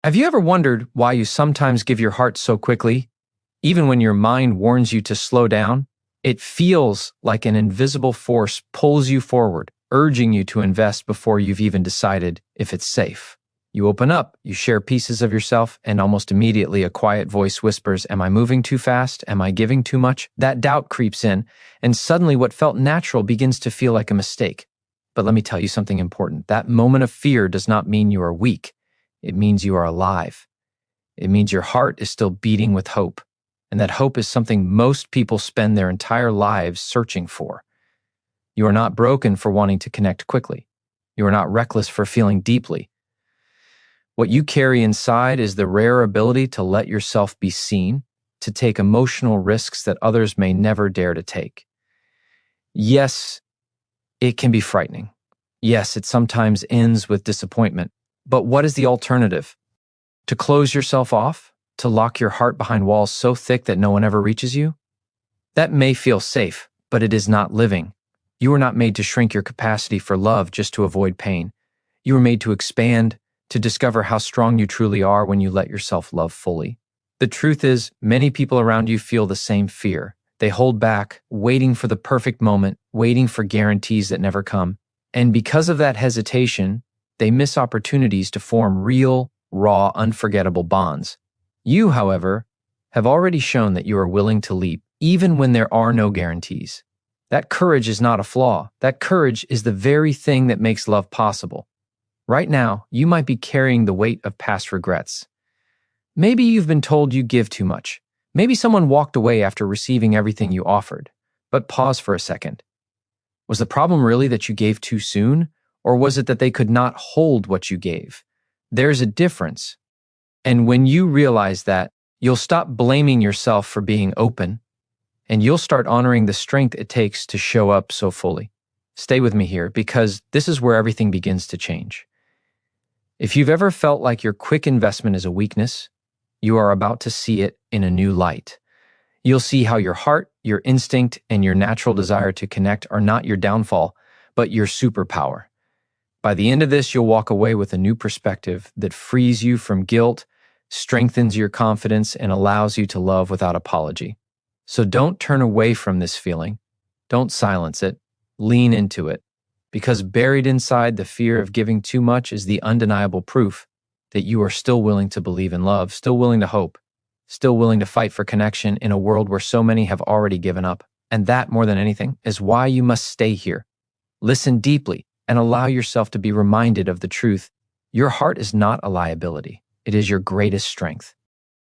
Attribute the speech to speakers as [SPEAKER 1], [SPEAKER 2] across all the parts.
[SPEAKER 1] Have you ever wondered why you sometimes give your heart so quickly, even when your mind warns you to slow down? It feels like an invisible force pulls you forward, urging you to invest before you've even decided if it's safe. You open up, you share pieces of yourself, and almost immediately a quiet voice whispers, "Am I moving too fast? Am I giving too much?" That doubt creeps in, and suddenly what felt natural begins to feel like a mistake. But let me tell you something important. That moment of fear does not mean you are weak. It means you are alive. It means your heart is still beating with hope. And that hope is something most people spend their entire lives searching for. You are not broken for wanting to connect quickly. You are not reckless for feeling deeply. What you carry inside is the rare ability to let yourself be seen, to take emotional risks that others may never dare to take. Yes, it can be frightening. Yes, it sometimes ends with disappointment. But what is the alternative? To close yourself off? To lock your heart behind walls so thick that no one ever reaches you? That may feel safe, but it is not living. You were not made to shrink your capacity for love just to avoid pain. You were made to expand, to discover how strong you truly are when you let yourself love fully. The truth is, many people around you feel the same fear. They hold back, waiting for the perfect moment, waiting for guarantees that never come. And because of that hesitation, they miss opportunities to form real, raw, unforgettable bonds. You, however, have already shown that you are willing to leap, even when there are no guarantees. That courage is not a flaw. That courage is the very thing that makes love possible. Right now, you might be carrying the weight of past regrets. Maybe you've been told you give too much. Maybe someone walked away after receiving everything you offered. But pause for a second. Was the problem really that you gave too soon? Or was it that they could not hold what you gave? There's a difference. And when you realize that, you'll stop blaming yourself for being open, and you'll start honoring the strength it takes to show up so fully. Stay with me here, because this is where everything begins to change. If you've ever felt like your quick investment is a weakness, you are about to see it in a new light. You'll see how your heart, your instinct, and your natural desire to connect are not your downfall, but your superpower. By the end of this, you'll walk away with a new perspective that frees you from guilt, strengthens your confidence, and allows you to love without apology. So don't turn away from this feeling. Don't silence it. Lean into it. Because buried inside the fear of giving too much is the undeniable proof that you are still willing to believe in love, still willing to hope, still willing to fight for connection in a world where so many have already given up. And that, more than anything, is why you must stay here. Listen deeply and allow yourself to be reminded of the truth. Your heart is not a liability. It is your greatest strength.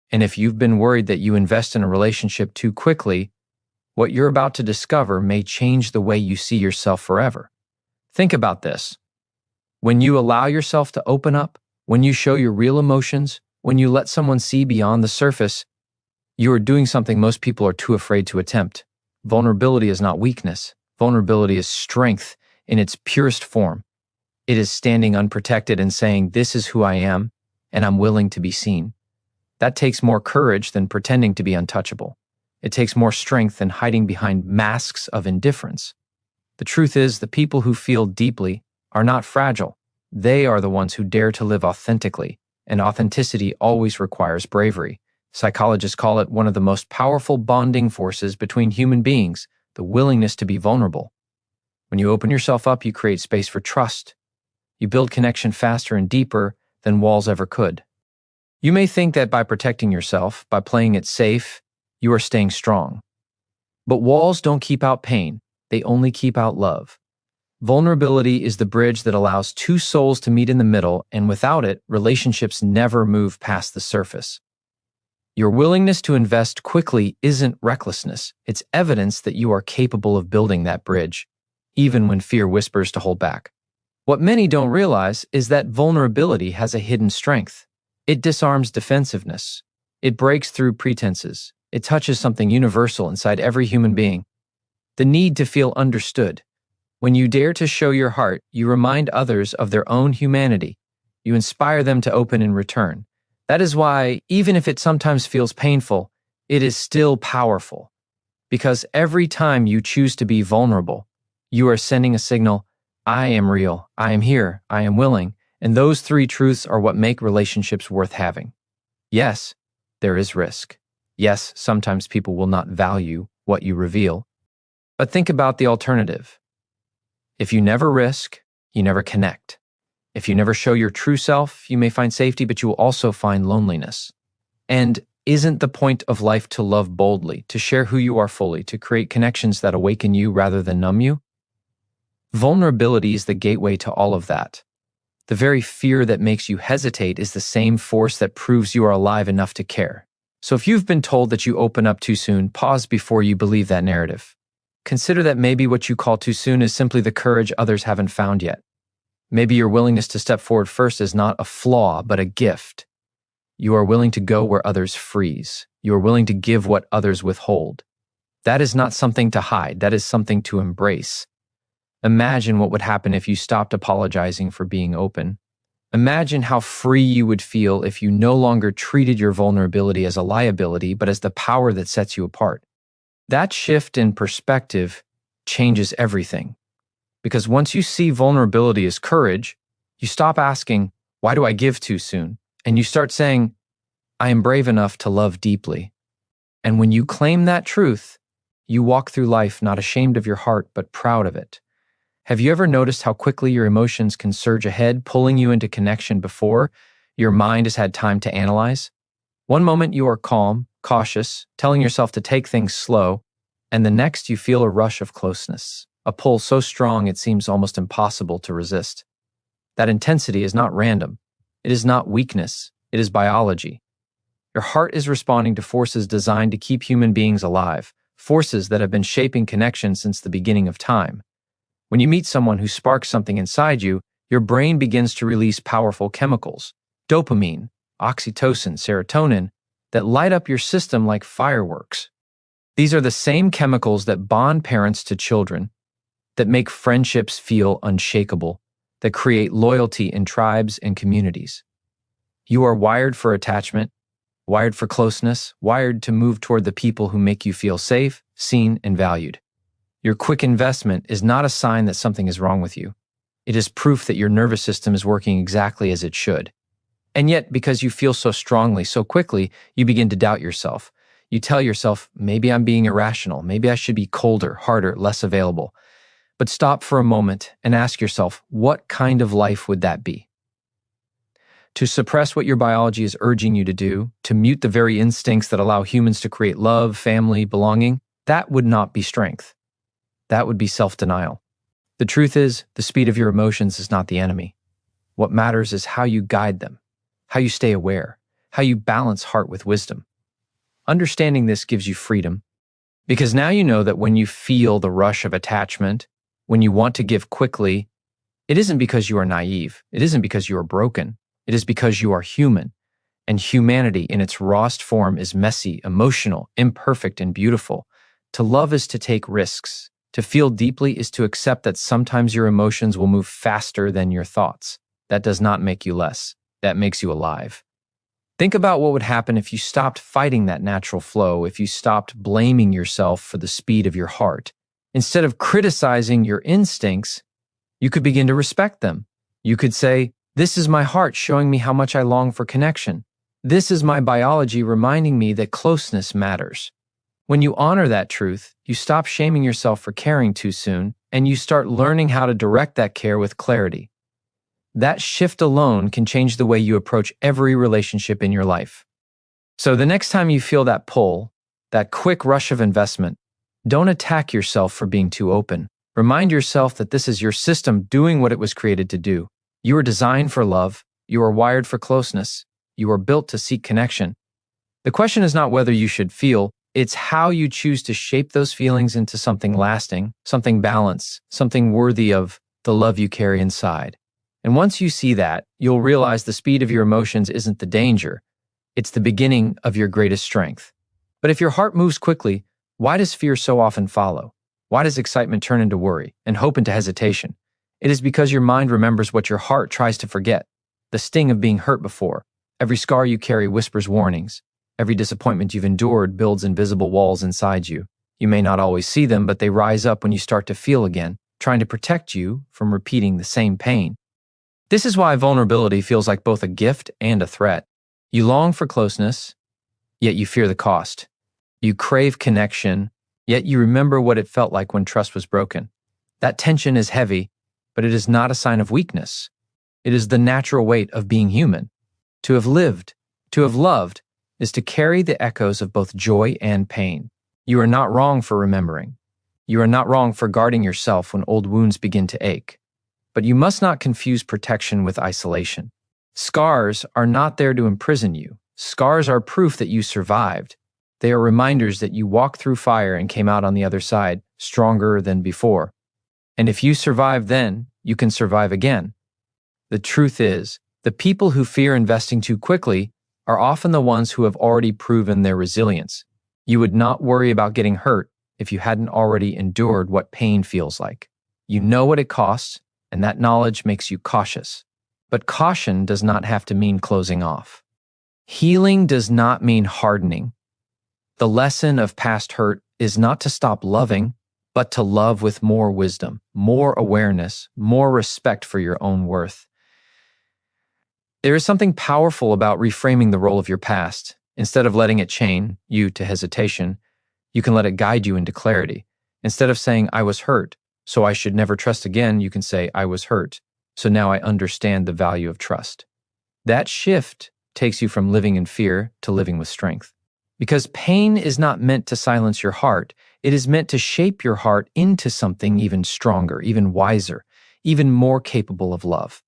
[SPEAKER 1] And if you've been worried that you invest in a relationship too quickly, what you're about to discover may change the way you see yourself forever. Think about this. When you allow yourself to open up, when you show your real emotions, when you let someone see beyond the surface, you are doing something most people are too afraid to attempt. Vulnerability is not weakness. Vulnerability is strength in its purest form. It is standing unprotected and saying, "This is who I am, and I'm willing to be seen." That takes more courage than pretending to be untouchable. It takes more strength than hiding behind masks of indifference. The truth is, the people who feel deeply are not fragile. They are the ones who dare to live authentically, and authenticity always requires bravery. Psychologists call it one of the most powerful bonding forces between human beings, the willingness to be vulnerable. When you open yourself up, you create space for trust. You build connection faster and deeper than walls ever could. You may think that by protecting yourself, by playing it safe, you are staying strong. But walls don't keep out pain. They only keep out love. Vulnerability is the bridge that allows two souls to meet in the middle, and without it, relationships never move past the surface. Your willingness to invest quickly isn't recklessness. It's evidence that you are capable of building that bridge, even when fear whispers to hold back. What many don't realize is that vulnerability has a hidden strength. It disarms defensiveness. It breaks through pretenses. It touches something universal inside every human being: the need to feel understood. When you dare to show your heart, you remind others of their own humanity. You inspire them to open in return. That is why, even if it sometimes feels painful, it is still powerful. Because every time you choose to be vulnerable, you are sending a signal: I am real, I am here, I am willing, And those three truths are what make relationships worth having. Yes, there is risk. Yes, sometimes people will not value what you reveal. But think about the alternative. If you never risk, you never connect. If you never show your true self, you may find safety, but you will also find loneliness. And isn't the point of life to love boldly, to share who you are fully, to create connections that awaken you rather than numb you? Vulnerability is the gateway to all of that. The very fear that makes you hesitate is the same force that proves you are alive enough to care. So if you've been told that you open up too soon, pause before you believe that narrative. Consider that maybe what you call too soon is simply the courage others haven't found yet. Maybe your willingness to step forward first is not a flaw, but a gift. You are willing to go where others freeze. You are willing to give what others withhold. That is not something to hide. That is something to embrace. Imagine what would happen if you stopped apologizing for being open. Imagine how free you would feel if you no longer treated your vulnerability as a liability, but as the power that sets you apart. That shift in perspective changes everything. Because once you see vulnerability as courage, you stop asking, "Why do I give too soon?" And you start saying, "I am brave enough to love deeply." And when you claim that truth, you walk through life not ashamed of your heart, but proud of it. Have you ever noticed how quickly your emotions can surge ahead, pulling you into connection before your mind has had time to analyze? One moment you are calm, cautious, telling yourself to take things slow, and the next you feel a rush of closeness, a pull so strong it seems almost impossible to resist. That intensity is not random. It is not weakness. It is biology. Your heart is responding to forces designed to keep human beings alive, forces that have been shaping connection since the beginning of time. When you meet someone who sparks something inside you, your brain begins to release powerful chemicals, dopamine, oxytocin, serotonin, that light up your system like fireworks. These are the same chemicals that bond parents to children, that make friendships feel unshakable, that create loyalty in tribes and communities. You are wired for attachment, wired for closeness, wired to move toward the people who make you feel safe, seen, and valued. Your quick investment is not a sign that something is wrong with you. It is proof that your nervous system is working exactly as it should. And yet, because you feel so strongly, so quickly, you begin to doubt yourself. You tell yourself, maybe I'm being irrational, maybe I should be colder, harder, less available. But stop for a moment and ask yourself, what kind of life would that be? To suppress what your biology is urging you to do, to mute the very instincts that allow humans to create love, family, belonging, that would not be strength. That would be self-denial. The truth is, the speed of your emotions is not the enemy. What matters is how you guide them, how you stay aware, how you balance heart with wisdom. Understanding this gives you freedom, because now you know that when you feel the rush of attachment, when you want to give quickly, it isn't because you are naive. It isn't because you are broken. It is because you are human. And humanity in its rawest form is messy, emotional, imperfect, and beautiful. To love is to take risks. To feel deeply is to accept that sometimes your emotions will move faster than your thoughts. That does not make you less. That makes you alive. Think about what would happen if you stopped fighting that natural flow, if you stopped blaming yourself for the speed of your heart. Instead of criticizing your instincts, you could begin to respect them. You could say, "This is my heart showing me how much I long for connection. This is my biology reminding me that closeness matters." When you honor that truth, you stop shaming yourself for caring too soon, and you start learning how to direct that care with clarity. That shift alone can change the way you approach every relationship in your life. So the next time you feel that pull, that quick rush of investment, don't attack yourself for being too open. Remind yourself that this is your system doing what it was created to do. You are designed for love. You are wired for closeness. You are built to seek connection. The question is not whether you should feel, it's how you choose to shape those feelings into something lasting, something balanced, something worthy of the love you carry inside. And once you see that, you'll realize the speed of your emotions isn't the danger. It's the beginning of your greatest strength. But if your heart moves quickly, why does fear so often follow? Why does excitement turn into worry and hope into hesitation? It is because your mind remembers what your heart tries to forget. The sting of being hurt before. Every scar you carry whispers warnings. Every disappointment you've endured builds invisible walls inside you. You may not always see them, but they rise up when you start to feel again, trying to protect you from repeating the same pain. This is why vulnerability feels like both a gift and a threat. You long for closeness, yet you fear the cost. You crave connection, yet you remember what it felt like when trust was broken. That tension is heavy, but it is not a sign of weakness. It is the natural weight of being human. To have lived, to have loved, is to carry the echoes of both joy and pain. You are not wrong for remembering. You are not wrong for guarding yourself when old wounds begin to ache. But you must not confuse protection with isolation. Scars are not there to imprison you. Scars are proof that you survived. They are reminders that you walked through fire and came out on the other side, stronger than before. And if you survived then, you can survive again. The truth is, the people who fear investing too quickly are often the ones who have already proven their resilience. You would not worry about getting hurt if you hadn't already endured what pain feels like. You know what it costs, and that knowledge makes you cautious. But caution does not have to mean closing off. Healing does not mean hardening. The lesson of past hurt is not to stop loving, but to love with more wisdom, more awareness, more respect for your own worth. There is something powerful about reframing the role of your past. Instead of letting it chain you to hesitation, you can let it guide you into clarity. Instead of saying, I was hurt, so I should never trust again, you can say, I was hurt, so now I understand the value of trust. That shift takes you from living in fear to living with strength. Because pain is not meant to silence your heart, it is meant to shape your heart into something even stronger, even wiser, even more capable of love.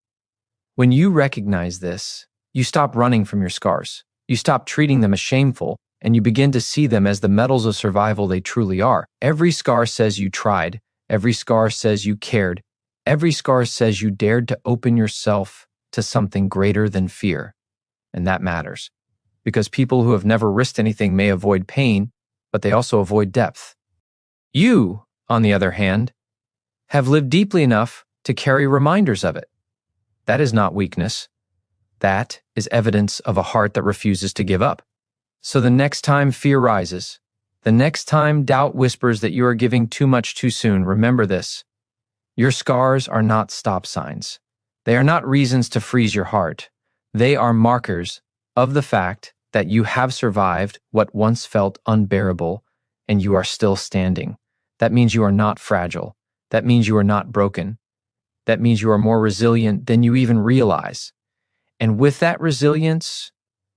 [SPEAKER 1] When you recognize this, you stop running from your scars. You stop treating them as shameful, and you begin to see them as the metals of survival they truly are. Every scar says you tried. Every scar says you cared. Every scar says you dared to open yourself to something greater than fear. And that matters. Because people who have never risked anything may avoid pain, but they also avoid depth. You, on the other hand, have lived deeply enough to carry reminders of it. That is not weakness. That is evidence of a heart that refuses to give up. So the next time fear rises, the next time doubt whispers that you are giving too much too soon, remember this. Your scars are not stop signs. They are not reasons to freeze your heart. They are markers of the fact that you have survived what once felt unbearable and you are still standing. That means you are not fragile. That means you are not broken. That means you are more resilient than you even realize. And with that resilience,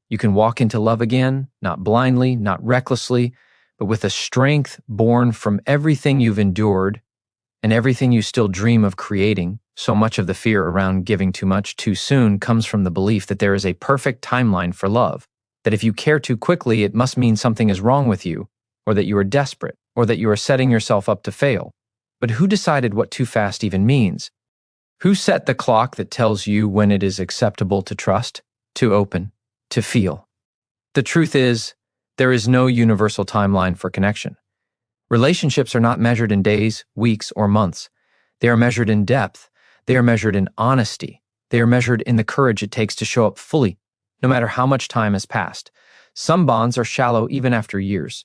[SPEAKER 1] you can walk into love again, not blindly, not recklessly, but with a strength born from everything you've endured and everything you still dream of creating. So much of the fear around giving too much too soon comes from the belief that there is a perfect timeline for love, that if you care too quickly, it must mean something is wrong with you, or that you are desperate, or that you are setting yourself up to fail. But who decided what too fast even means? Who set the clock that tells you when it is acceptable to trust, to open, to feel? The truth is, there is no universal timeline for connection. Relationships are not measured in days, weeks, or months. They are measured in depth. They are measured in honesty. They are measured in the courage it takes to show up fully, no matter how much time has passed. Some bonds are shallow even after years.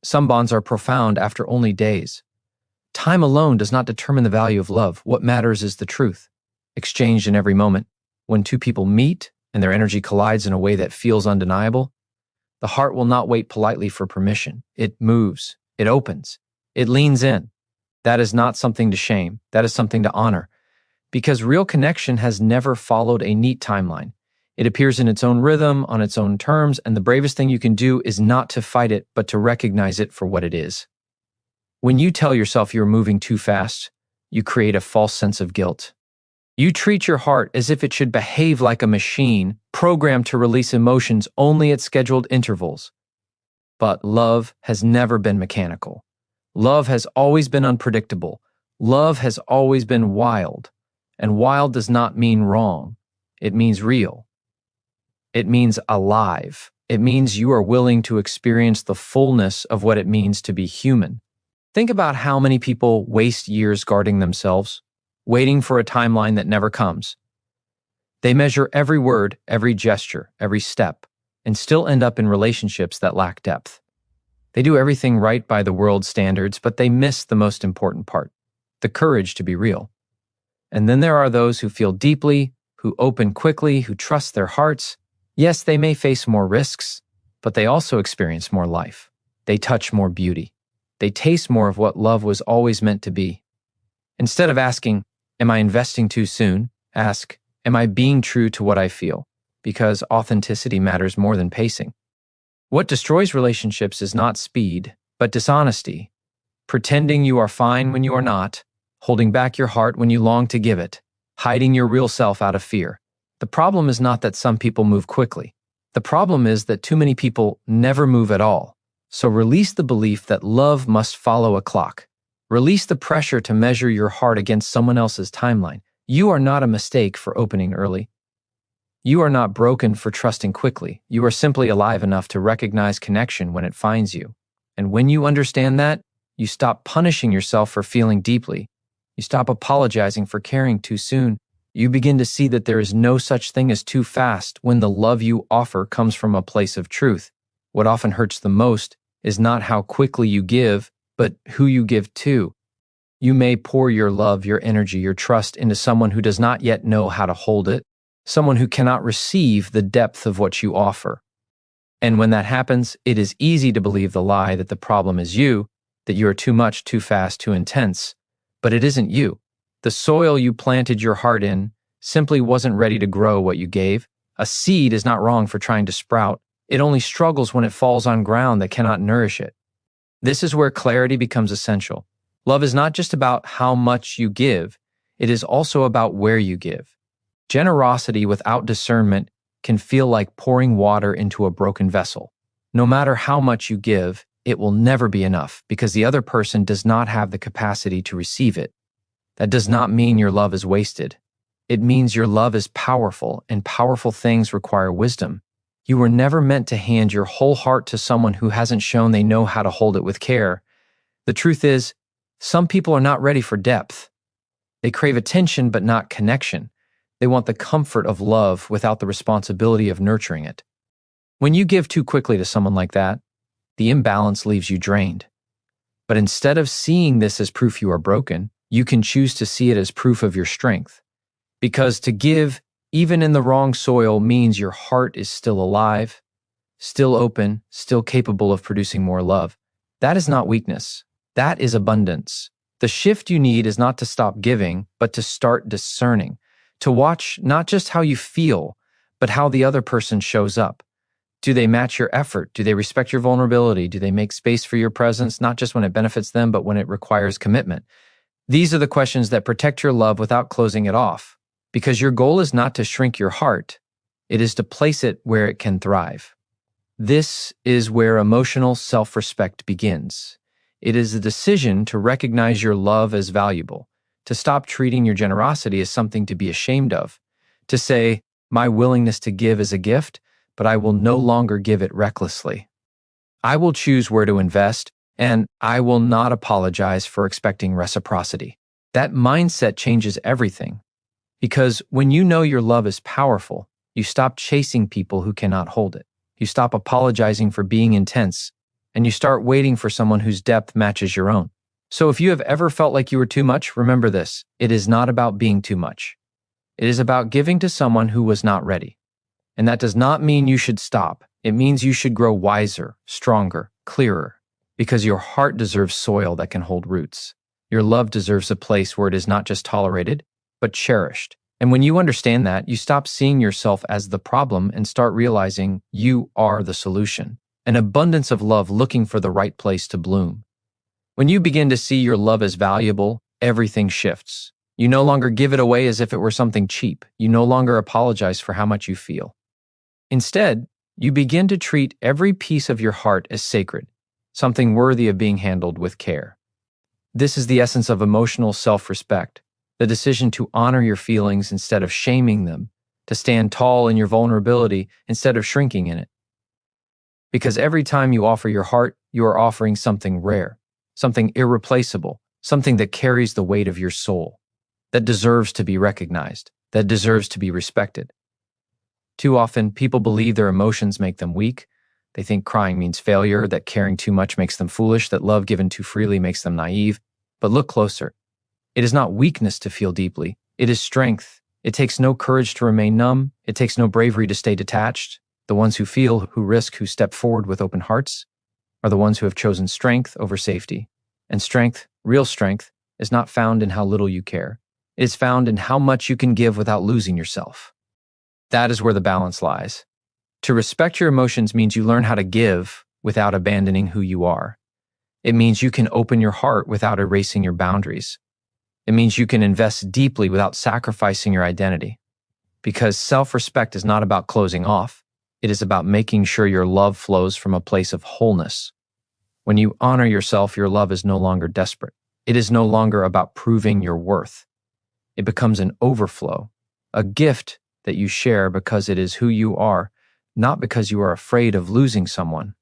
[SPEAKER 1] Some bonds are profound after only days. Time alone does not determine the value of love. What matters is the truth, exchanged in every moment. When two people meet and their energy collides in a way that feels undeniable, the heart will not wait politely for permission. It moves, it opens, it leans in. That is not something to shame. That is something to honor. Because real connection has never followed a neat timeline. It appears in its own rhythm, on its own terms, and the bravest thing you can do is not to fight it, but to recognize it for what it is. When you tell yourself you're moving too fast, you create a false sense of guilt. You treat your heart as if it should behave like a machine, programmed to release emotions only at scheduled intervals. But love has never been mechanical. Love has always been unpredictable. Love has always been wild. And wild does not mean wrong. It means real. It means alive. It means you are willing to experience the fullness of what it means to be human. Think about how many people waste years guarding themselves, waiting for a timeline that never comes. They measure every word, every gesture, every step, and still end up in relationships that lack depth. They do everything right by the world's standards, but they miss the most important part, the courage to be real. And then there are those who feel deeply, who open quickly, who trust their hearts. Yes, they may face more risks, but they also experience more life. They touch more beauty. They taste more of what love was always meant to be. Instead of asking, am I investing too soon? Ask, am I being true to what I feel? Because authenticity matters more than pacing. What destroys relationships is not speed, but dishonesty. Pretending you are fine when you are not, holding back your heart when you long to give it, hiding your real self out of fear. The problem is not that some people move quickly. The problem is that too many people never move at all. So release the belief that love must follow a clock. Release the pressure to measure your heart against someone else's timeline. You are not a mistake for opening early. You are not broken for trusting quickly. You are simply alive enough to recognize connection when it finds you. And when you understand that, you stop punishing yourself for feeling deeply. You stop apologizing for caring too soon. You begin to see that there is no such thing as too fast when the love you offer comes from a place of truth. What often hurts the most is not how quickly you give, but who you give to. You may pour your love, your energy, your trust into someone who does not yet know how to hold it, someone who cannot receive the depth of what you offer. And when that happens, it is easy to believe the lie that the problem is you, that you are too much, too fast, too intense. But it isn't you. The soil you planted your heart in simply wasn't ready to grow what you gave. A seed is not wrong for trying to sprout. It only struggles when it falls on ground that cannot nourish it. This is where clarity becomes essential. Love is not just about how much you give, it is also about where you give. Generosity without discernment can feel like pouring water into a broken vessel. No matter how much you give, it will never be enough because the other person does not have the capacity to receive it. That does not mean your love is wasted. It means your love is powerful, and powerful things require wisdom. You were never meant to hand your whole heart to someone who hasn't shown they know how to hold it with care. The truth is, some people are not ready for depth. They crave attention but not connection. They want the comfort of love without the responsibility of nurturing it. When you give too quickly to someone like that, the imbalance leaves you drained. But instead of seeing this as proof you are broken, you can choose to see it as proof of your strength. Because to give, even in the wrong soil, means your heart is still alive, still open, still capable of producing more love. That is not weakness. That is abundance. The shift you need is not to stop giving, but to start discerning, to watch not just how you feel, but how the other person shows up. Do they match your effort? Do they respect your vulnerability? Do they make space for your presence, not just when it benefits them, but when it requires commitment? These are the questions that protect your love without closing it off, because your goal is not to shrink your heart. It is to place it where it can thrive. This is where emotional self-respect begins. It is a decision to recognize your love as valuable, to stop treating your generosity as something to be ashamed of, to say, my willingness to give is a gift, but I will no longer give it recklessly. I will choose where to invest, and I will not apologize for expecting reciprocity. That mindset changes everything, because when you know your love is powerful, you stop chasing people who cannot hold it. You stop apologizing for being intense, and you start waiting for someone whose depth matches your own. So if you have ever felt like you were too much, remember this: it is not about being too much. It is about giving to someone who was not ready. And that does not mean you should stop. It means you should grow wiser, stronger, clearer, because your heart deserves soil that can hold roots. Your love deserves a place where it is not just tolerated, but cherished. And when you understand that, you stop seeing yourself as the problem and start realizing you are the solution. An abundance of love looking for the right place to bloom. When you begin to see your love as valuable, everything shifts. You no longer give it away as if it were something cheap. You no longer apologize for how much you feel. Instead, you begin to treat every piece of your heart as sacred, something worthy of being handled with care. This is the essence of emotional self-respect, the decision to honor your feelings instead of shaming them, to stand tall in your vulnerability instead of shrinking in it. Because every time you offer your heart, you are offering something rare, something irreplaceable, something that carries the weight of your soul, that deserves to be recognized, that deserves to be respected. Too often, people believe their emotions make them weak. They think crying means failure, that caring too much makes them foolish, that love given too freely makes them naive. But look closer. It is not weakness to feel deeply. It is strength. It takes no courage to remain numb. It takes no bravery to stay detached. The ones who feel, who risk, who step forward with open hearts are the ones who have chosen strength over safety. And strength, real strength, is not found in how little you care. It is found in how much you can give without losing yourself. That is where the balance lies. To respect your emotions means you learn how to give without abandoning who you are. It means you can open your heart without erasing your boundaries. It means you can invest deeply without sacrificing your identity. Because self-respect is not about closing off. It is about making sure your love flows from a place of wholeness. When you honor yourself, your love is no longer desperate. It is no longer about proving your worth. It becomes an overflow, a gift that you share because it is who you are, not because you are afraid of losing someone.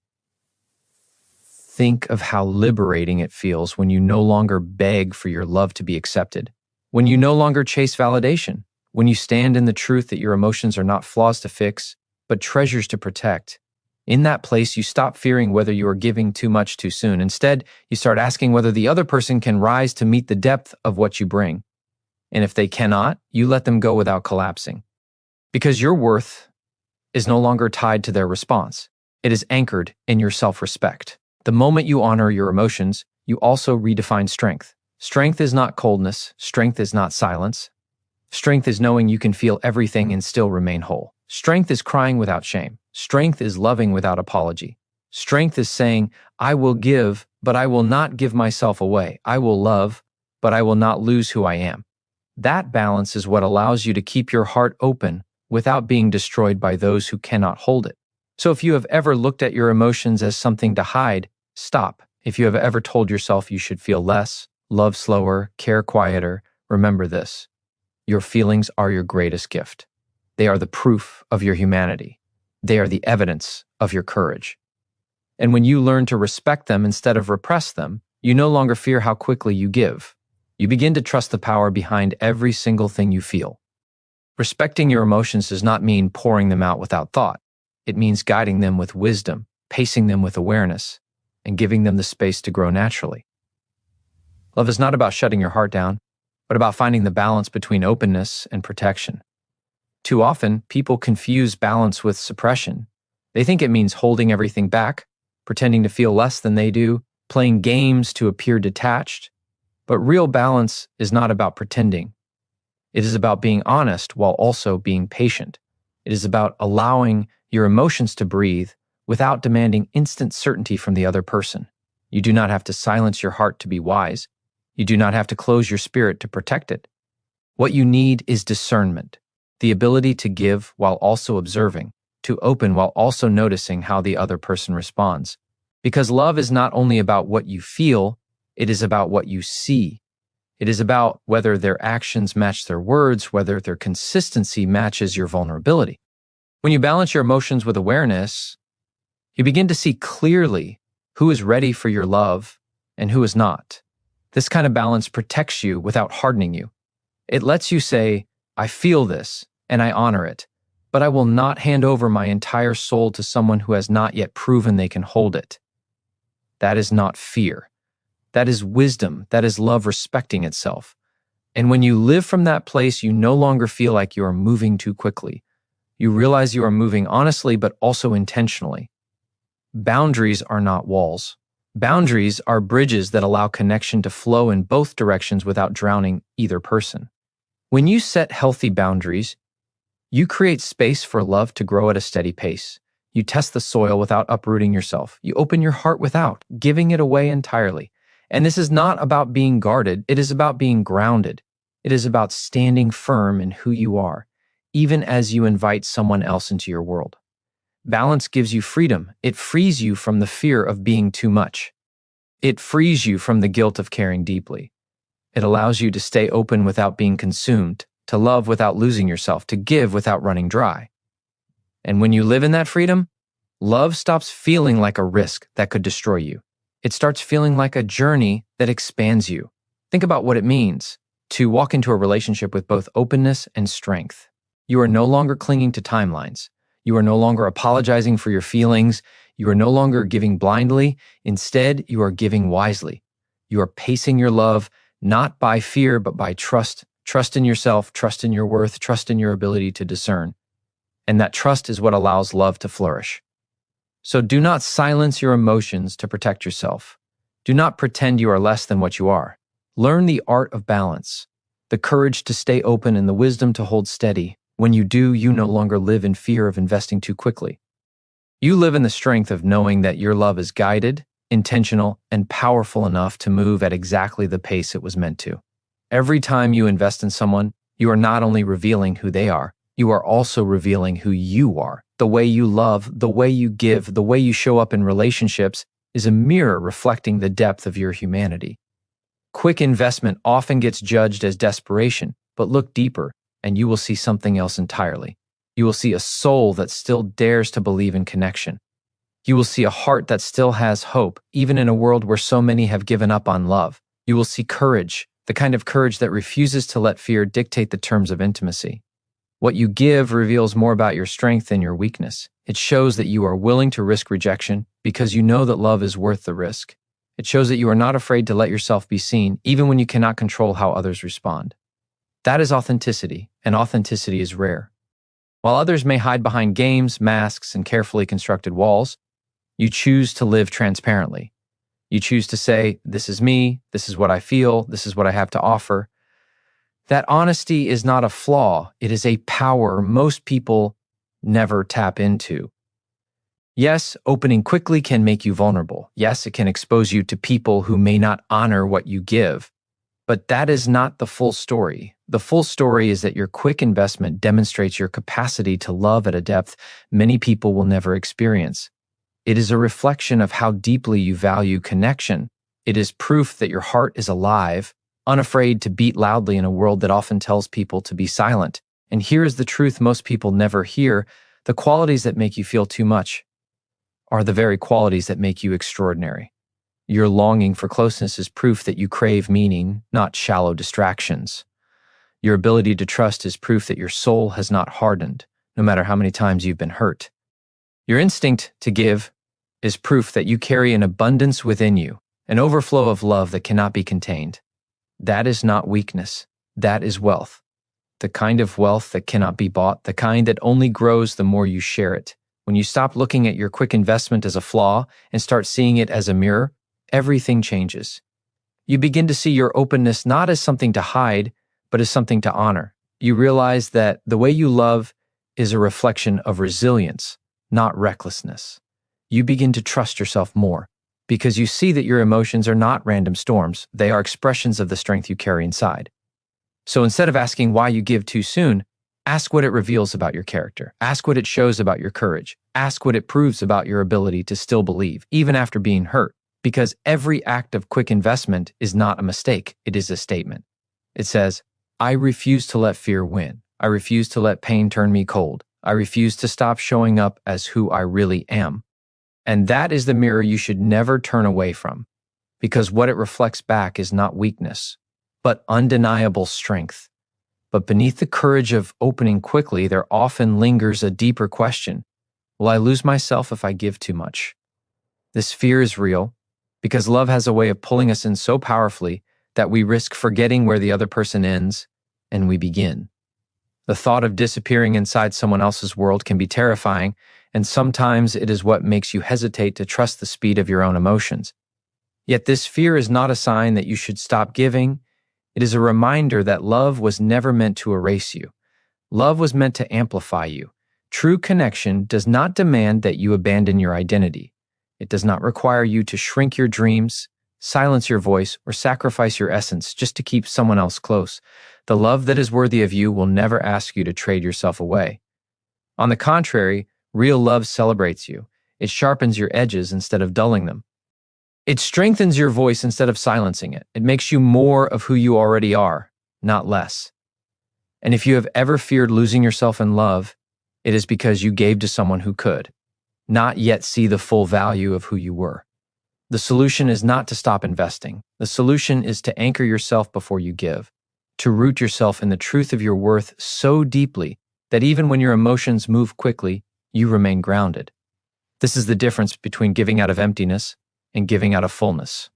[SPEAKER 1] Think of how liberating it feels when you no longer beg for your love to be accepted, when you no longer chase validation, when you stand in the truth that your emotions are not flaws to fix, but treasures to protect. In that place, you stop fearing whether you are giving too much too soon. Instead, you start asking whether the other person can rise to meet the depth of what you bring. And if they cannot, you let them go without collapsing. Because your worth is no longer tied to their response. It is anchored in your self-respect. The moment you honor your emotions, you also redefine strength. Strength is not coldness. Strength is not silence. Strength is knowing you can feel everything and still remain whole. Strength is crying without shame. Strength is loving without apology. Strength is saying, I will give, but I will not give myself away. I will love, but I will not lose who I am. That balance is what allows you to keep your heart open without being destroyed by those who cannot hold it. So if you have ever looked at your emotions as something to hide, stop. If you have ever told yourself you should feel less, love slower, care quieter, remember this. Your feelings are your greatest gift. They are the proof of your humanity. They are the evidence of your courage. And when you learn to respect them instead of repress them, you no longer fear how quickly you give. You begin to trust the power behind every single thing you feel. Respecting your emotions does not mean pouring them out without thought. It means guiding them with wisdom, pacing them with awareness, and giving them the space to grow naturally. Love is not about shutting your heart down, but about finding the balance between openness and protection. Too often, people confuse balance with suppression. They think it means holding everything back, pretending to feel less than they do, playing games to appear detached. But real balance is not about pretending. It is about being honest while also being patient. It is about allowing your emotions to breathe without demanding instant certainty from the other person. You do not have to silence your heart to be wise. You do not have to close your spirit to protect it. What you need is discernment, the ability to give while also observing, to open while also noticing how the other person responds. Because love is not only about what you feel, it is about what you see. It is about whether their actions match their words, whether their consistency matches your vulnerability. When you balance your emotions with awareness, you begin to see clearly who is ready for your love and who is not. This kind of balance protects you without hardening you. It lets you say, I feel this and I honor it, but I will not hand over my entire soul to someone who has not yet proven they can hold it. That is not fear. That is wisdom. That is love respecting itself. And when you live from that place, you no longer feel like you are moving too quickly. You realize you are moving honestly, but also intentionally. Boundaries are not walls. Boundaries are bridges that allow connection to flow in both directions without drowning either person. When you set healthy boundaries, you create space for love to grow at a steady pace. You test the soil without uprooting yourself. You open your heart without giving it away entirely. And this is not about being guarded. It is about being grounded. It is about standing firm in who you are, even as you invite someone else into your world. Balance gives you freedom. It frees you from the fear of being too much. It frees you from the guilt of caring deeply. It allows you to stay open without being consumed, to love without losing yourself, to give without running dry. And when you live in that freedom, love stops feeling like a risk that could destroy you. It starts feeling like a journey that expands you. Think about what it means to walk into a relationship with both openness and strength. You are no longer clinging to timelines. You are no longer apologizing for your feelings. You are no longer giving blindly. Instead, you are giving wisely. You are pacing your love not by fear, but by trust Trust in yourself, trust in your worth, trust in your ability to discern. And that trust is what allows love to flourish. So do not silence your emotions to protect yourself. Do not pretend you are less than what you are. Learn the art of balance, the courage to stay open and the wisdom to hold steady. When you do, you no longer live in fear of investing too quickly. You live in the strength of knowing that your love is guided, intentional, and powerful enough to move at exactly the pace it was meant to. Every time you invest in someone, you are not only revealing who they are, you are also revealing who you are. The way you love, the way you give, the way you show up in relationships is a mirror reflecting the depth of your humanity. Quick investment often gets judged as desperation, but look deeper and you will see something else entirely. You will see a soul that still dares to believe in connection. You will see a heart that still has hope, even in a world where so many have given up on love. You will see courage, the kind of courage that refuses to let fear dictate the terms of intimacy. What you give reveals more about your strength than your weakness. It shows that you are willing to risk rejection because you know that love is worth the risk. It shows that you are not afraid to let yourself be seen, even when you cannot control how others respond. That is authenticity, and authenticity is rare. While others may hide behind games, masks, and carefully constructed walls, you choose to live transparently. You choose to say, this is me, this is what I feel, this is what I have to offer. That honesty is not a flaw, it is a power most people never tap into. Yes, opening quickly can make you vulnerable. Yes, it can expose you to people who may not honor what you give. But that is not the full story. The full story is that your quick investment demonstrates your capacity to love at a depth many people will never experience. It is a reflection of how deeply you value connection. It is proof that your heart is alive, unafraid to beat loudly in a world that often tells people to be silent. And here is the truth most people never hear: the qualities that make you feel too much are the very qualities that make you extraordinary. Your longing for closeness is proof that you crave meaning, not shallow distractions. Your ability to trust is proof that your soul has not hardened, no matter how many times you've been hurt. Your instinct to give is proof that you carry an abundance within you, an overflow of love that cannot be contained. That is not weakness, that is wealth. The kind of wealth that cannot be bought, the kind that only grows the more you share it. When you stop looking at your quick investment as a flaw and start seeing it as a mirror, everything changes. You begin to see your openness not as something to hide, but as something to honor. You realize that the way you love is a reflection of resilience, not recklessness. You begin to trust yourself more because you see that your emotions are not random storms. They are expressions of the strength you carry inside. So instead of asking why you give too soon, ask what it reveals about your character. Ask what it shows about your courage. Ask what it proves about your ability to still believe, even after being hurt. Because every act of quick investment is not a mistake, it is a statement. It says, I refuse to let fear win. I refuse to let pain turn me cold. I refuse to stop showing up as who I really am. And that is the mirror you should never turn away from, because what it reflects back is not weakness, but undeniable strength. But beneath the courage of opening quickly, there often lingers a deeper question. Will I lose myself if I give too much? This fear is real, because love has a way of pulling us in so powerfully that we risk forgetting where the other person ends and we begin. The thought of disappearing inside someone else's world can be terrifying, and sometimes it is what makes you hesitate to trust the speed of your own emotions. Yet this fear is not a sign that you should stop giving. It is a reminder that love was never meant to erase you. Love was meant to amplify you. True connection does not demand that you abandon your identity. It does not require you to shrink your dreams, silence your voice, or sacrifice your essence just to keep someone else close. The love that is worthy of you will never ask you to trade yourself away. On the contrary, real love celebrates you. It sharpens your edges instead of dulling them. It strengthens your voice instead of silencing it. It makes you more of who you already are, not less. And if you have ever feared losing yourself in love, it is because you gave to someone who could not yet see the full value of who you were. The solution is not to stop investing. The solution is to anchor yourself before you give, to root yourself in the truth of your worth so deeply that even when your emotions move quickly, you remain grounded. This is the difference between giving out of emptiness and giving out of fullness.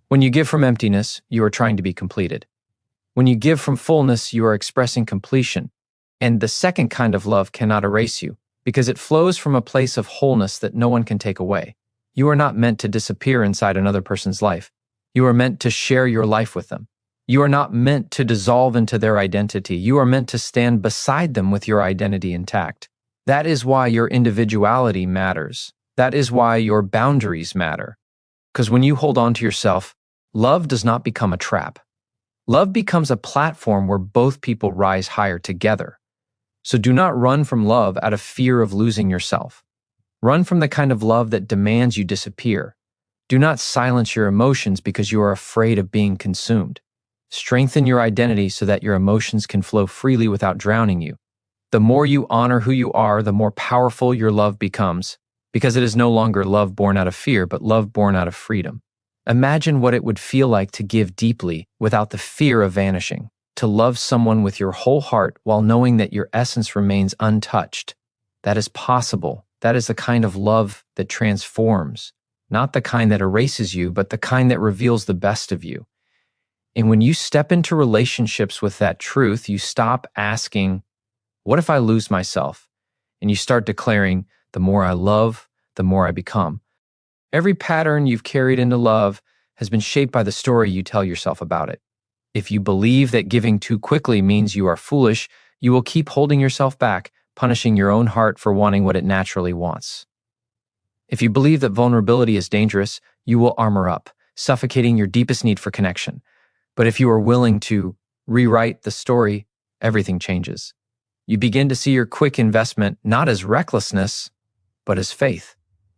[SPEAKER 1] When you give from emptiness, you are trying to be completed. When you give from fullness, you are expressing completion. And the second kind of love cannot erase you, because it flows from a place of wholeness that no one can take away. You are not meant to disappear inside another person's life. You are meant to share your life with them. You are not meant to dissolve into their identity. You are meant to stand beside them with your identity intact. That is why your individuality matters. That is why your boundaries matter. Because when you hold on to yourself, love does not become a trap. Love becomes a platform where both people rise higher together. So do not run from love out of fear of losing yourself. Run from the kind of love that demands you disappear. Do not silence your emotions because you are afraid of being consumed. Strengthen your identity so that your emotions can flow freely without drowning you. The more you honor who you are, the more powerful your love becomes, because it is no longer love born out of fear, but love born out of freedom. Imagine what it would feel like to give deeply without the fear of vanishing, to love someone with your whole heart while knowing that your essence remains untouched. That is possible. That is the kind of love that transforms, not the kind that erases you, but the kind that reveals the best of you. And when you step into relationships with that truth, you stop asking, what if I lose myself? And you start declaring, the more I love, the more I become. Every pattern you've carried into love has been shaped by the story you tell yourself about it. If you believe that giving too quickly means you are foolish, you will keep holding yourself back, punishing your own heart for wanting what it naturally wants. If you believe that vulnerability is dangerous, you will armor up, suffocating your deepest need for connection. But if you are willing to rewrite the story, everything changes. You begin to see your quick investment not as recklessness, but as faith.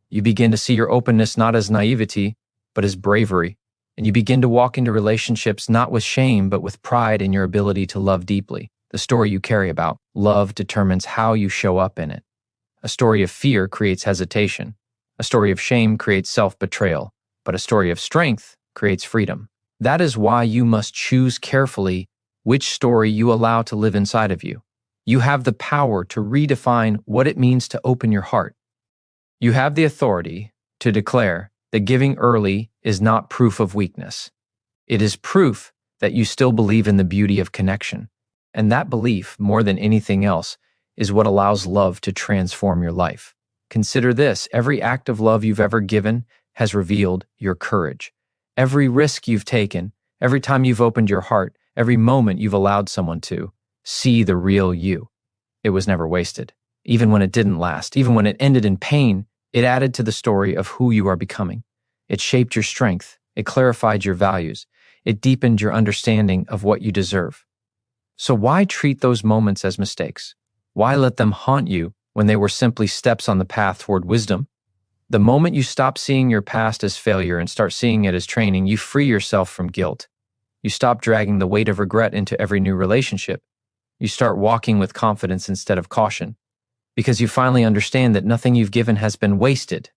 [SPEAKER 1] You begin to see your openness not as naivety, but as bravery. And you begin to walk into relationships not with shame, but with pride in your ability to love deeply. The story you carry about love determines how you show up in it. A story of fear creates hesitation. A story of shame creates self-betrayal. But a story of strength creates freedom. That is why you must choose carefully which story you allow to live inside of you. You have the power to redefine what it means to open your heart. You have the authority to declare that giving early is not proof of weakness. It is proof that you still believe in the beauty of connection. And that belief, more than anything else, is what allows love to transform your life. Consider this: every act of love you've ever given has revealed your courage. Every risk you've taken, every time you've opened your heart, every moment you've allowed someone to see the real you. It was never wasted. Even when it didn't last, even when it ended in pain, it added to the story of who you are becoming. It shaped your strength. It clarified your values. It deepened your understanding of what you deserve. So why treat those moments as mistakes? Why let them haunt you when they were simply steps on the path toward wisdom? The moment you stop seeing your past as failure and start seeing it as training, you free yourself from guilt. You stop dragging the weight of regret into every new relationship. You start walking with confidence instead of caution, because you finally understand that nothing you've given has been wasted.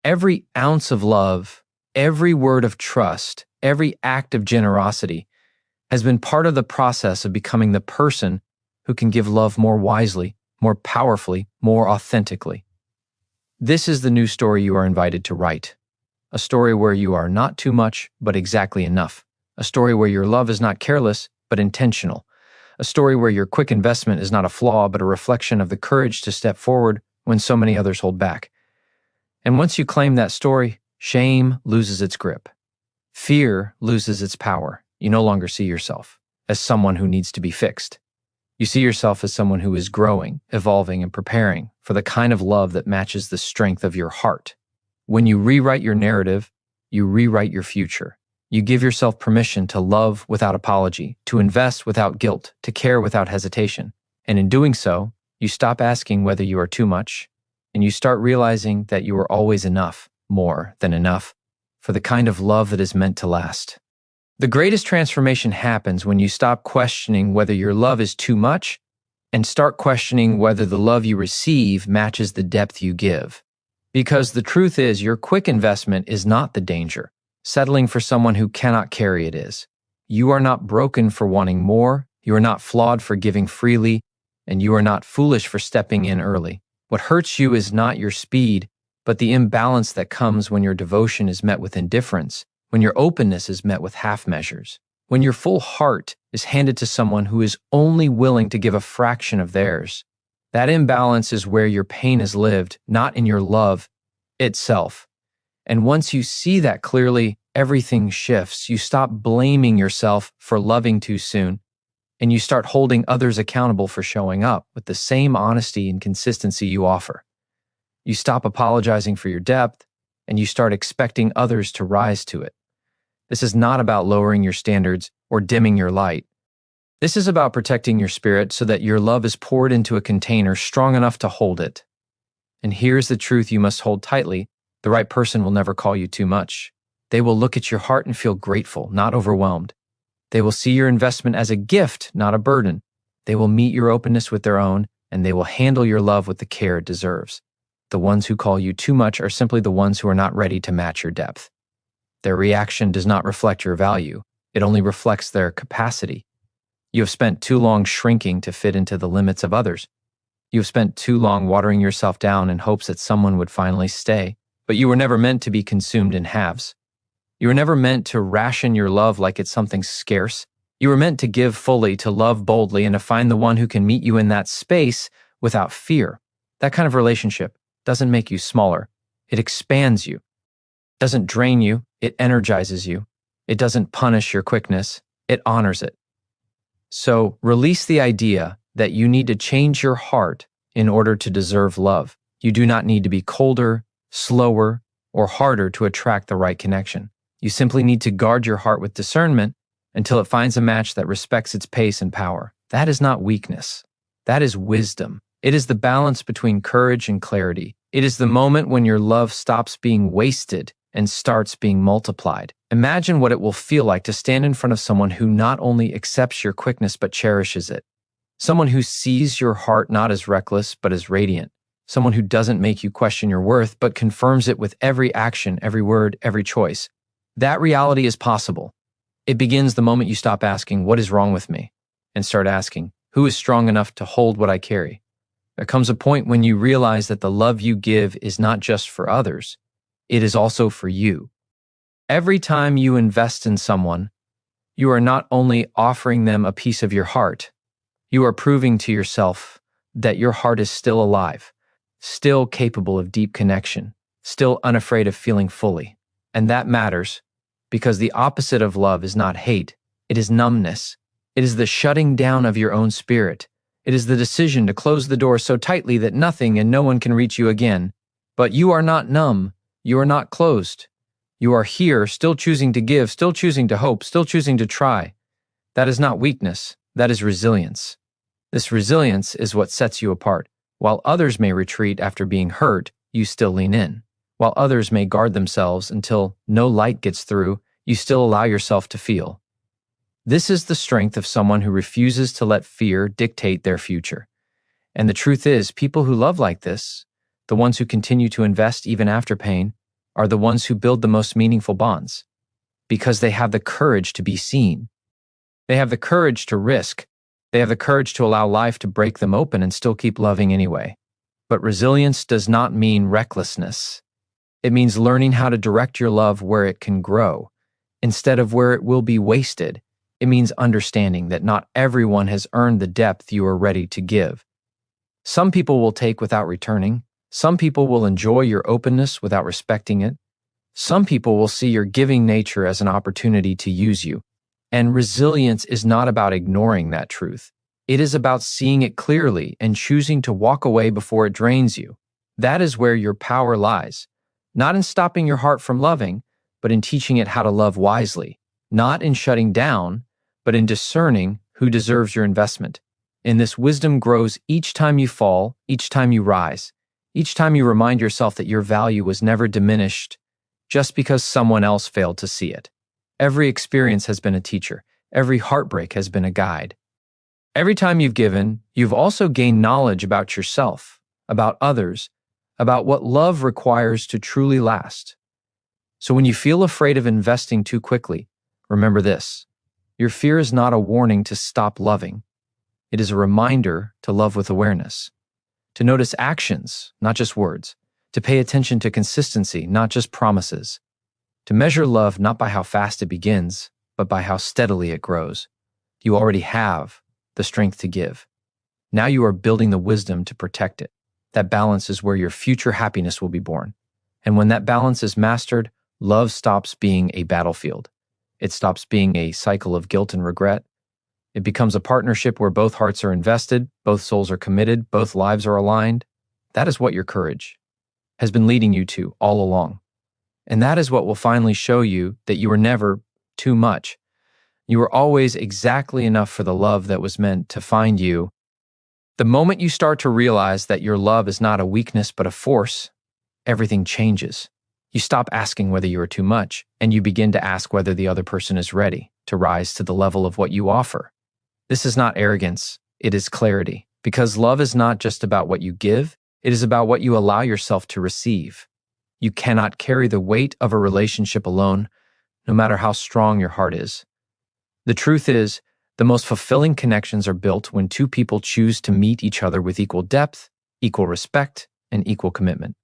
[SPEAKER 1] Every ounce of love, every word of trust, every act of generosity has been part of the process of becoming the person who can give love more wisely, more powerfully, more authentically. This is the new story you are invited to write. A story where you are not too much, but exactly enough. A story where your love is not careless, but intentional. A story where your quick investment is not a flaw, but a reflection of the courage to step forward when so many others hold back. And once you claim that story, shame loses its grip. Fear loses its power. You no longer see yourself as someone who needs to be fixed. You see yourself as someone who is growing, evolving, and preparing for the kind of love that matches the strength of your heart. When you rewrite your narrative, you rewrite your future. You give yourself permission to love without apology, to invest without guilt, to care without hesitation. And in doing so, you stop asking whether you are too much, and you start realizing that you are always enough, more than enough, for the kind of love that is meant to last. The greatest transformation happens when you stop questioning whether your love is too much and start questioning whether the love you receive matches the depth you give. Because the truth is, your quick investment is not the danger. Settling for someone who cannot carry it is. You are not broken for wanting more, you are not flawed for giving freely, and you are not foolish for stepping in early. What hurts you is not your speed, but the imbalance that comes when your devotion is met with indifference, when your openness is met with half measures. When your full heart is handed to someone who is only willing to give a fraction of theirs, that imbalance is where your pain is lived, not in your love itself. And once you see that clearly, everything shifts. You stop blaming yourself for loving too soon, and you start holding others accountable for showing up with the same honesty and consistency you offer. You stop apologizing for your depth, and you start expecting others to rise to it. This is not about lowering your standards or dimming your light. This is about protecting your spirit so that your love is poured into a container strong enough to hold it. And here's the truth you must hold tightly. The right person will never call you too much. They will look at your heart and feel grateful, not overwhelmed. They will see your investment as a gift, not a burden. They will meet your openness with their own, and they will handle your love with the care it deserves. The ones who call you too much are simply the ones who are not ready to match your depth. Their reaction does not reflect your value. It only reflects their capacity. You have spent too long shrinking to fit into the limits of others. You have spent too long watering yourself down in hopes that someone would finally stay. But you were never meant to be consumed in halves. You were never meant to ration your love like it's something scarce. You were meant to give fully, to love boldly, and to find the one who can meet you in that space without fear. That kind of relationship doesn't make you smaller. It expands you. It doesn't drain you. It energizes you. It doesn't punish your quickness. It honors it. So release the idea that you need to change your heart in order to deserve love. You do not need to be colder, slower, or harder to attract the right connection. You simply need to guard your heart with discernment until it finds a match that respects its pace and power. That is not weakness. That is wisdom. It is the balance between courage and clarity. It is the moment when your love stops being wasted and starts being multiplied. Imagine what it will feel like to stand in front of someone who not only accepts your quickness but cherishes it. Someone who sees your heart not as reckless but as radiant. Someone who doesn't make you question your worth, but confirms it with every action, every word, every choice. That reality is possible. It begins the moment you stop asking, "What is wrong with me?" and start asking, "Who is strong enough to hold what I carry?" There comes a point when you realize that the love you give is not just for others, it is also for you. Every time you invest in someone, you are not only offering them a piece of your heart, you are proving to yourself that your heart is still alive, still capable of deep connection, still unafraid of feeling fully. And that matters because the opposite of love is not hate, it is numbness. It is the shutting down of your own spirit. It is the decision to close the door so tightly that nothing and no one can reach you again. But you are not numb, you are not closed. You are here, still choosing to give, still choosing to hope, still choosing to try. That is not weakness, that is resilience. This resilience is what sets you apart. While others may retreat after being hurt, you still lean in. While others may guard themselves until no light gets through, you still allow yourself to feel. This is the strength of someone who refuses to let fear dictate their future. And the truth is, people who love like this, the ones who continue to invest even after pain, are the ones who build the most meaningful bonds, because they have the courage to be seen. They have the courage to risk. They have the courage to allow life to break them open and still keep loving anyway. But resilience does not mean recklessness. It means learning how to direct your love where it can grow, instead of where it will be wasted. It means understanding that not everyone has earned the depth you are ready to give. Some people will take without returning. Some people will enjoy your openness without respecting it. Some people will see your giving nature as an opportunity to use you. And resilience is not about ignoring that truth. It is about seeing it clearly and choosing to walk away before it drains you. That is where your power lies. Not in stopping your heart from loving, but in teaching it how to love wisely. Not in shutting down, but in discerning who deserves your investment. And this wisdom grows each time you fall, each time you rise, each time you remind yourself that your value was never diminished just because someone else failed to see it. Every experience has been a teacher. Every heartbreak has been a guide. Every time you've given, you've also gained knowledge about yourself, about others, about what love requires to truly last. So when you feel afraid of investing too quickly, remember this. Your fear is not a warning to stop loving. It is a reminder to love with awareness, to notice actions, not just words, to pay attention to consistency, not just promises, to measure love not by how fast it begins, but by how steadily it grows. You already have the strength to give. Now you are building the wisdom to protect it. That balance is where your future happiness will be born. And when that balance is mastered, love stops being a battlefield. It stops being a cycle of guilt and regret. It becomes a partnership where both hearts are invested, both souls are committed, both lives are aligned. That is what your courage has been leading you to all along. And that is what will finally show you that you were never too much. You were always exactly enough for the love that was meant to find you. The moment you start to realize that your love is not a weakness but a force, everything changes. You stop asking whether you are too much, and you begin to ask whether the other person is ready to rise to the level of what you offer. This is not arrogance, it is clarity. Because love is not just about what you give, it is about what you allow yourself to receive. You cannot carry the weight of a relationship alone, no matter how strong your heart is. The truth is, the most fulfilling connections are built when two people choose to meet each other with equal depth, equal respect, and equal commitment.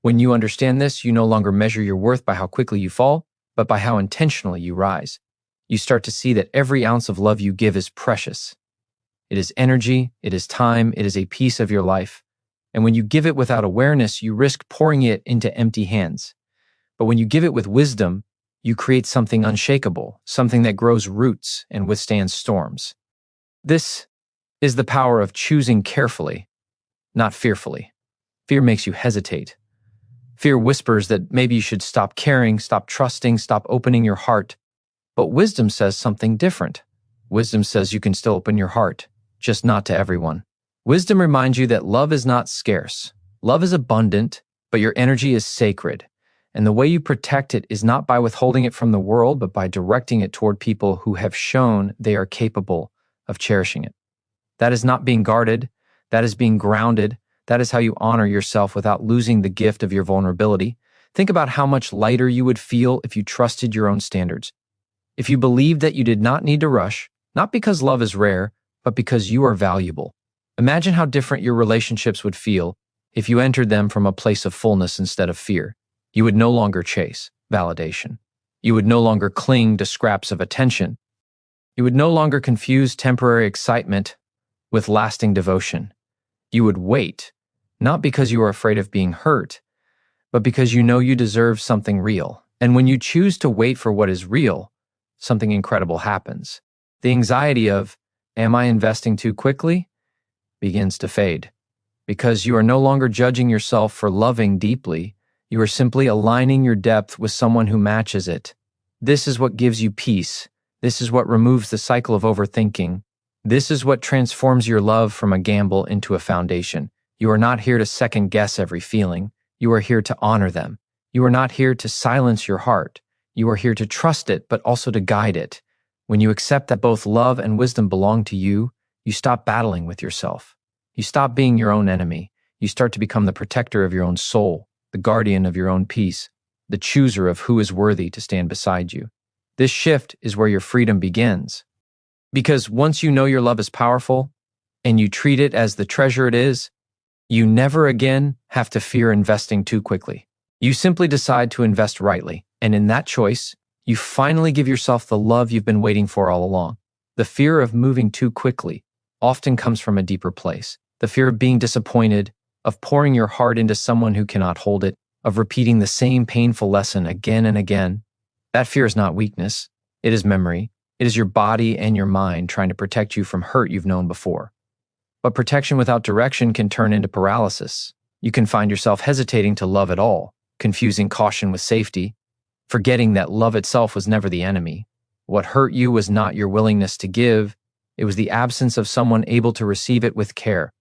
[SPEAKER 1] When you understand this, you no longer measure your worth by how quickly you fall, but by how intentionally you rise. You start to see that every ounce of love you give is precious. It is energy, it is time, it is a piece of your life. And when you give it without awareness, you risk pouring it into empty hands. But when you give it with wisdom, you create something unshakable, something that grows roots and withstands storms. This is the power of choosing carefully, not fearfully. Fear makes you hesitate. Fear whispers that maybe you should stop caring, stop trusting, stop opening your heart. But wisdom says something different. Wisdom says you can still open your heart, just not to everyone. Wisdom reminds you that love is not scarce. Love is abundant, but your energy is sacred. And the way you protect it is not by withholding it from the world, but by directing it toward people who have shown they are capable of cherishing it. That is not being guarded. That is being grounded. That is how you honor yourself without losing the gift of your vulnerability. Think about how much lighter you would feel if you trusted your own standards. If you believed that you did not need to rush, not because love is rare, but because you are valuable. Imagine how different your relationships would feel if you entered them from a place of fullness instead of fear. You would no longer chase validation. You would no longer cling to scraps of attention. You would no longer confuse temporary excitement with lasting devotion. You would wait, not because you are afraid of being hurt, but because you know you deserve something real. And when you choose to wait for what is real, something incredible happens. The anxiety of, am I investing too quickly? Begins to fade. Because you are no longer judging yourself for loving deeply, you are simply aligning your depth with someone who matches it. This is what gives you peace. This is what removes the cycle of overthinking. This is what transforms your love from a gamble into a foundation. You are not here to second guess every feeling. You are here to honor them. You are not here to silence your heart. You are here to trust it, but also to guide it. When you accept that both love and wisdom belong to you, you stop battling with yourself. You stop being your own enemy. You start to become the protector of your own soul, the guardian of your own peace, the chooser of who is worthy to stand beside you. This shift is where your freedom begins. Because once you know your love is powerful, and you treat it as the treasure it is, you never again have to fear investing too quickly. You simply decide to invest rightly, and in that choice, you finally give yourself the love you've been waiting for all along. The fear of moving too quickly often comes from a deeper place. The fear of being disappointed, of pouring your heart into someone who cannot hold it, of repeating the same painful lesson again and again. That fear is not weakness. It is memory. It is your body and your mind trying to protect you from hurt you've known before. But protection without direction can turn into paralysis. You can find yourself hesitating to love at all, confusing caution with safety, forgetting that love itself was never the enemy. What hurt you was not your willingness to give. It was the absence of someone able to receive it with care.